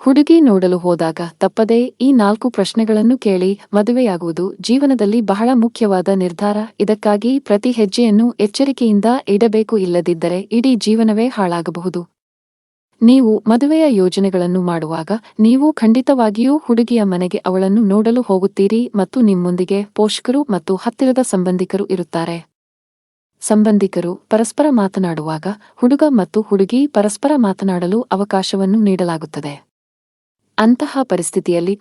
ಹುಡುಗಿ ನೋಡಲು ಹೋದಾಗ ತಪ್ಪದೇ ಈ 4 ಪ್ರಶ್ನೆಗಳನ್ನು ಕೇಳಿ. ಮದುವೆಯಾಗುವುದು ಜೀವನದಲ್ಲಿ ಬಹಳ ಮುಖ್ಯವಾದ ನಿರ್ಧಾರ. ಇದಕ್ಕಾಗಿ ಪ್ರತಿ ಹೆಜ್ಜೆಯನ್ನು ಎಚ್ಚರಿಕೆಯಿಂದ ಇಡಬೇಕು, ಇಲ್ಲದಿದ್ದರೆ ಇಡೀ ಜೀವನವೇ ಹಾಳಾಗಬಹುದು. ನೀವು ಮದುವೆಯ ಯೋಜನೆಗಳನ್ನು ಮಾಡುವಾಗ ನೀವು ಖಂಡಿತವಾಗಿಯೂ ಹುಡುಗಿಯ ಮನೆಗೆ ಅವಳನ್ನು ನೋಡಲು ಹೋಗುತ್ತೀರಿ ಮತ್ತು ನಿಮ್ಮೊಂದಿಗೆ ಪೋಷಕರು ಮತ್ತು ಹತ್ತಿರದ ಸಂಬಂಧಿಕರು ಇರುತ್ತಾರೆ. ಸಂಬಂಧಿಕರು ಪರಸ್ಪರ ಮಾತನಾಡುವಾಗ ಹುಡುಗ ಮತ್ತು ಹುಡುಗಿ ಪರಸ್ಪರ ಮಾತನಾಡಲು ಅವಕಾಶವನ್ನು ನೀಡಲಾಗುತ್ತದೆ. ಅಂತಹ ಪರಿಸ್ಥಿತಿಯಲ್ಲಿ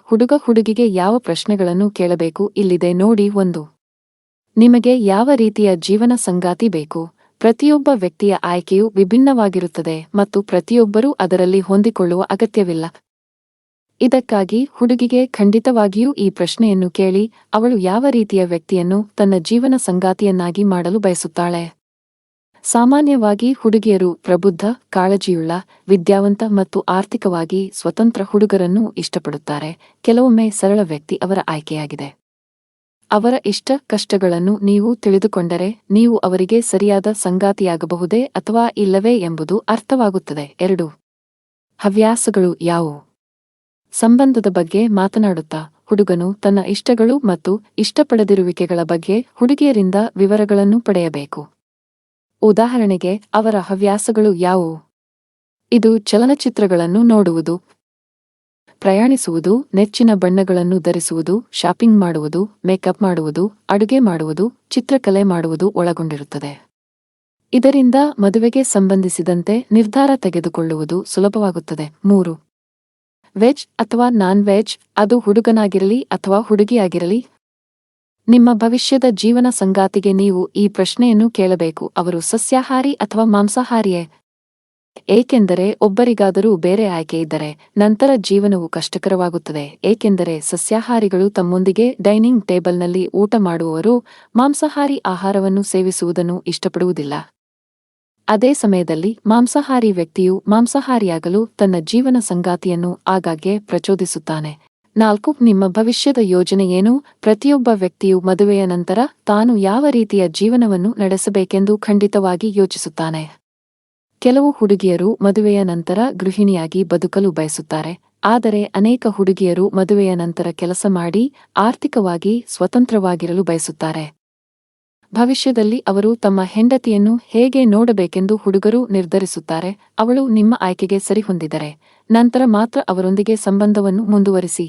ಹುಡುಗಿಗೆ ಯಾವ ಪ್ರಶ್ನೆಗಳನ್ನು ಕೇಳಬೇಕು ಇಲ್ಲಿದೆ ನೋಡಿ. 1. ನಿಮಗೆ ಯಾವ ರೀತಿಯ ಜೀವನ ಸಂಗಾತಿ ಬೇಕು? ಪ್ರತಿಯೊಬ್ಬ ವ್ಯಕ್ತಿಯ ಆಯ್ಕೆಯು ವಿಭಿನ್ನವಾಗಿರುತ್ತದೆ ಮತ್ತು ಪ್ರತಿಯೊಬ್ಬರೂ ಅದರಲ್ಲಿ ಹೊಂದಿಕೊಳ್ಳುವ ಅಗತ್ಯವಿಲ್ಲ. ಇದಕ್ಕಾಗಿ ಹುಡುಗಿಗೆ ಖಂಡಿತವಾಗಿಯೂ ಈ ಪ್ರಶ್ನೆಯನ್ನು ಕೇಳಿ, ಅವಳು ಯಾವ ರೀತಿಯ ವ್ಯಕ್ತಿಯನ್ನು ತನ್ನ ಜೀವನ ಸಂಗಾತಿಯನ್ನಾಗಿ ಮಾಡಲು ಬಯಸುತ್ತಾಳೆ. ಸಾಮಾನ್ಯವಾಗಿ ಹುಡುಗಿಯರು ಪ್ರಬುದ್ಧ, ಕಾಳಜಿಯುಳ್ಳ, ವಿದ್ಯಾವಂತ ಮತ್ತು ಆರ್ಥಿಕವಾಗಿ ಸ್ವತಂತ್ರ ಹುಡುಗರನ್ನು ಇಷ್ಟಪಡುತ್ತಾರೆ. ಕೆಲವೊಮ್ಮೆ ಸರಳ ವ್ಯಕ್ತಿ ಅವರ ಆಯ್ಕೆಯಾಗಿದೆ. ಅವರ ಇಷ್ಟ ಕಷ್ಟಗಳನ್ನು ನೀವು ತಿಳಿದುಕೊಂಡರೆ ನೀವು ಅವರಿಗೆ ಸರಿಯಾದ ಸಂಗಾತಿಯಾಗಬಹುದೇ ಅಥವಾ ಇಲ್ಲವೇ ಎಂಬುದು ಅರ್ಥವಾಗುತ್ತದೆ. 2. ಹವ್ಯಾಸಗಳು ಯಾವುವು? ಸಂಬಂಧದ ಬಗ್ಗೆ ಮಾತನಾಡುತ್ತಾ ಹುಡುಗನು ತನ್ನ ಇಷ್ಟಗಳು ಮತ್ತು ಇಷ್ಟಪಡದಿರುವಿಕೆಗಳ ಬಗ್ಗೆ ಹುಡುಗಿಯರಿಂದ ವಿವರಗಳನ್ನು ಪಡೆಯಬೇಕು. ಉದಾಹರಣೆಗೆ, ಅವರ ಹವ್ಯಾಸಗಳು ಯಾವುವು? ಇದು ಚಲನಚಿತ್ರಗಳನ್ನು ನೋಡುವುದು, ಪ್ರಯಾಣಿಸುವುದು, ನೆಚ್ಚಿನ ಬಣ್ಣಗಳನ್ನು ಧರಿಸುವುದು, ಶಾಪಿಂಗ್ ಮಾಡುವುದು, ಮೇಕಪ್ ಮಾಡುವುದು, ಅಡುಗೆ ಮಾಡುವುದು, ಚಿತ್ರಕಲೆ ಮಾಡುವುದು ಒಳಗೊಂಡಿರುತ್ತದೆ. ಇದರಿಂದ ಮದುವೆಗೆ ಸಂಬಂಧಿಸಿದಂತೆ ನಿರ್ಧಾರ ತೆಗೆದುಕೊಳ್ಳುವುದು ಸುಲಭವಾಗುತ್ತದೆ. 3. ವೆಜ್ ಅಥವಾ ನಾನ್ ವೆಜ್? ಅದು ಹುಡುಗನಾಗಿರಲಿ ಅಥವಾ ಹುಡುಗಿಯಾಗಿರಲಿ, ನಿಮ್ಮ ಭವಿಷ್ಯದ ಜೀವನ ಸಂಗಾತಿಗೆ ನೀವು ಈ ಪ್ರಶ್ನೆಯನ್ನು ಕೇಳಬೇಕು. ಅವರು ಸಸ್ಯಾಹಾರಿ ಅಥವಾ ಮಾಂಸಾಹಾರಿಯೇ? ಏಕೆಂದರೆ ಒಬ್ಬರಿಗಾದರೂ ಬೇರೆ ಆಯ್ಕೆ ಇದ್ದರೆ ನಂತರ ಜೀವನವು ಕಷ್ಟಕರವಾಗುತ್ತದೆ. ಏಕೆಂದರೆ ಸಸ್ಯಾಹಾರಿಗಳು ತಮ್ಮೊಂದಿಗೆ ಡೈನಿಂಗ್ ಟೇಬಲ್ನಲ್ಲಿ ಊಟ ಮಾಡುವವರು ಮಾಂಸಾಹಾರಿ ಆಹಾರವನ್ನು ಸೇವಿಸುವುದನ್ನು ಇಷ್ಟಪಡುವುದಿಲ್ಲ. ಅದೇ ಸಮಯದಲ್ಲಿ ಮಾಂಸಾಹಾರಿ ವ್ಯಕ್ತಿಯು ಮಾಂಸಾಹಾರಿಯಾಗಲು ತನ್ನ ಜೀವನ ಸಂಗಾತಿಯನ್ನು ಆಗಾಗ್ಗೆ ಪ್ರಚೋದಿಸುತ್ತಾನೆ. 4. ನಿಮ್ಮ ಭವಿಷ್ಯದ ಯೋಜನೆ ಏನು? ಪ್ರತಿಯೊಬ್ಬ ವ್ಯಕ್ತಿಯು ಮದುವೆಯ ನಂತರ ತಾನು ಯಾವ ರೀತಿಯ ಜೀವನವನ್ನು ನಡೆಸಬೇಕೆಂದು ಖಂಡಿತವಾಗಿ ಯೋಚಿಸುತ್ತಾನೆ. ಕೆಲವು ಹುಡುಗಿಯರು ಮದುವೆಯ ನಂತರ ಗೃಹಿಣಿಯಾಗಿ ಬದುಕಲು ಬಯಸುತ್ತಾರೆ, ಆದರೆ ಅನೇಕ ಹುಡುಗಿಯರು ಮದುವೆಯ ನಂತರ ಕೆಲಸ ಮಾಡಿ ಆರ್ಥಿಕವಾಗಿ ಸ್ವತಂತ್ರವಾಗಿರಲು ಬಯಸುತ್ತಾರೆ. ಭವಿಷ್ಯದಲ್ಲಿ ಅವರು ತಮ್ಮ ಹೆಂಡತಿಯನ್ನು ಹೇಗೆ ನೋಡಬೇಕೆಂದು ಹುಡುಗರು ನಿರ್ಧರಿಸುತ್ತಾರೆ. ಅವಳು ನಿಮ್ಮ ಆಯ್ಕೆಗೆ ಸರಿಹೊಂದಿದರೆ ನಂತರ ಮಾತ್ರ ಅವರೊಂದಿಗೆ ಸಂಬಂಧವನ್ನು ಮುಂದುವರಿಸಿ.